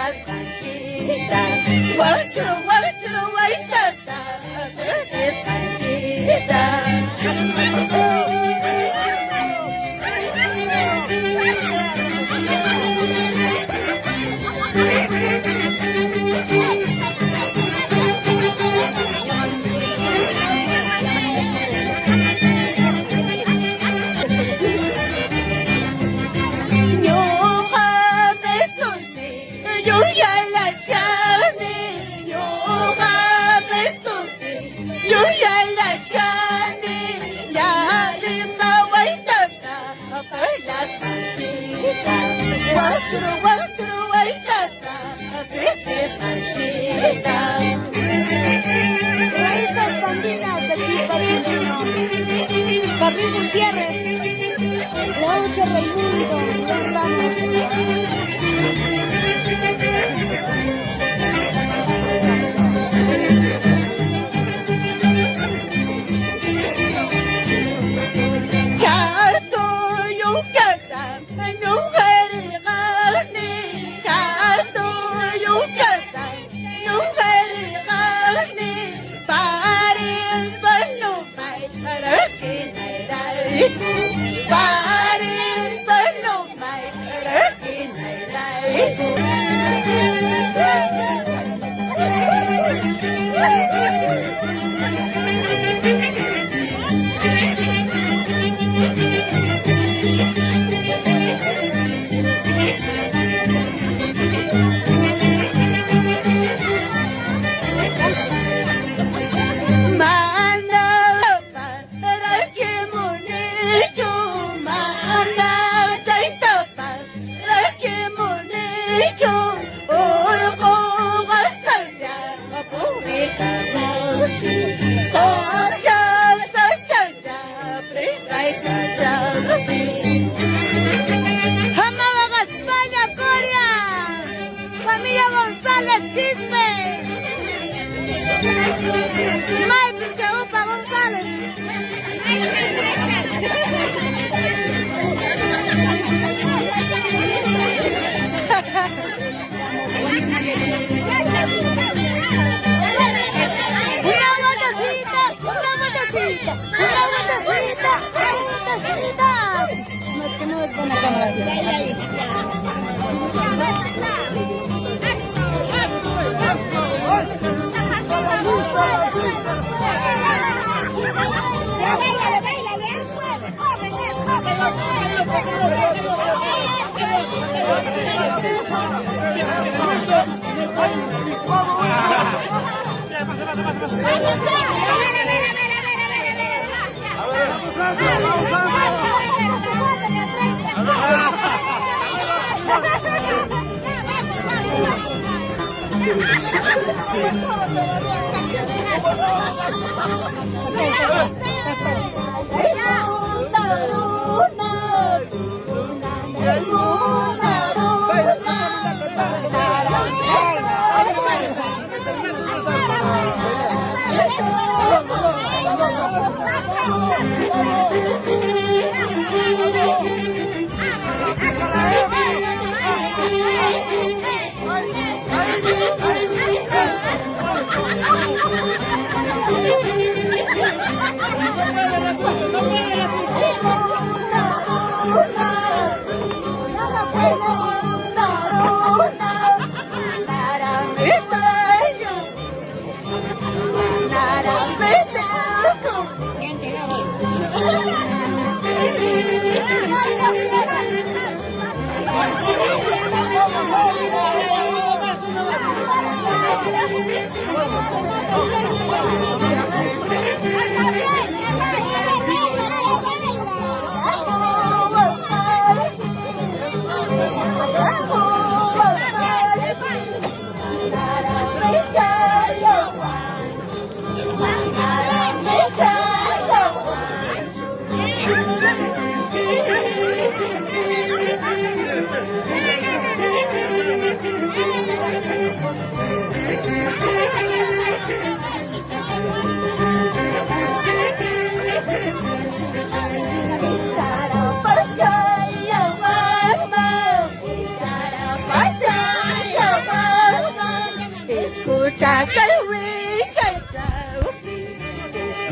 las canchitas. Guachuro, guachuro, guaitata, es canchita. Raíces andinas de Chilpa Argentino. Gabriel Gutiérrez. Leonce Raimundo. Juan Ramos.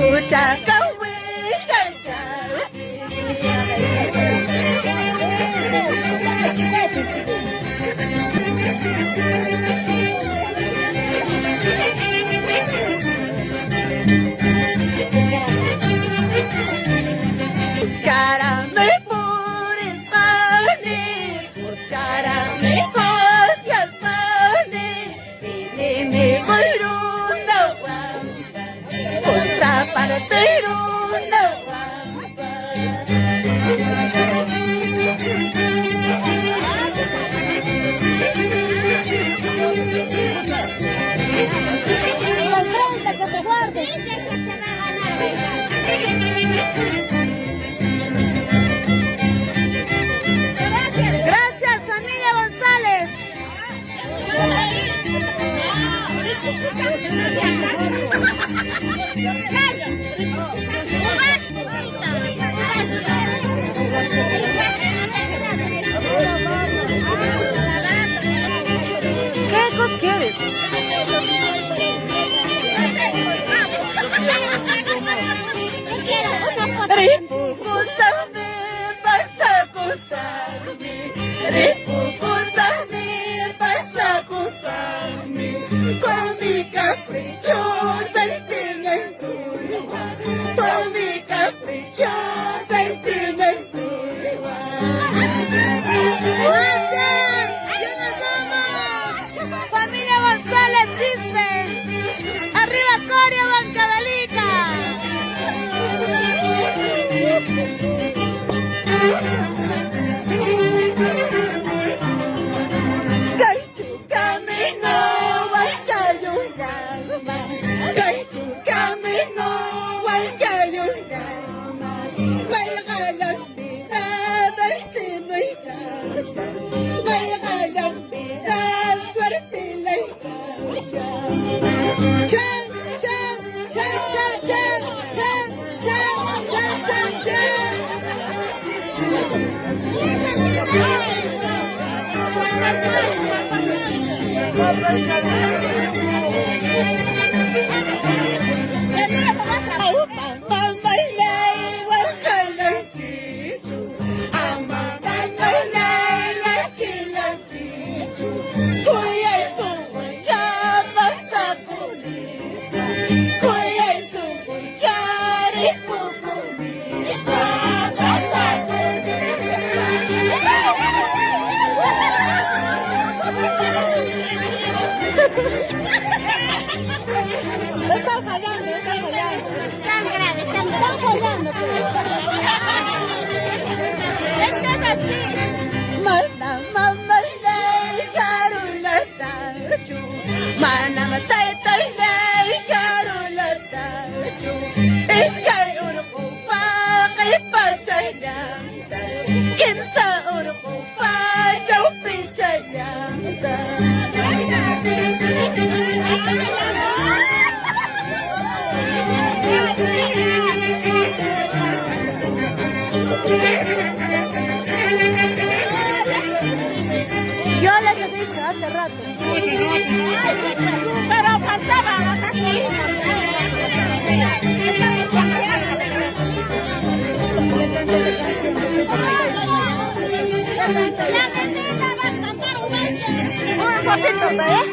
escucha Kawi Buscarame por insani, buscarame pasiasani, ini berunda wamba, kontra parterunda wamba. La 30 que se guarde. Gracias, familia González. ¿Qué cosa quieres? Ripu kusami, basa kusami, ripu kusami, basa kusami, con mi capricho sentimental, con mi capricho sentimental. ¡Gracias! ¡Ya nos vamos! Familia González dice: ¡arriba Coria, Bancadalica! Kaichu camino, Huancayurama, Kaichu camino, Huancayurama, Valga la mirada, destino y gracia, valga la mirada, suerte y la gracia. Chan, chan, chan, chan, chan, chan, chan, chan, chan, chan. Están fallando, están fallando. Están graves, están fallando. Es que es así. Mana mama lay karula tachu, mana matai tai lay karula tachu. Iskay urko pa kay pachayam, kinsa urko pa jau pichayam. Yo les he dicho hace rato. Pero faltaba casi. Un poquito, ¿eh?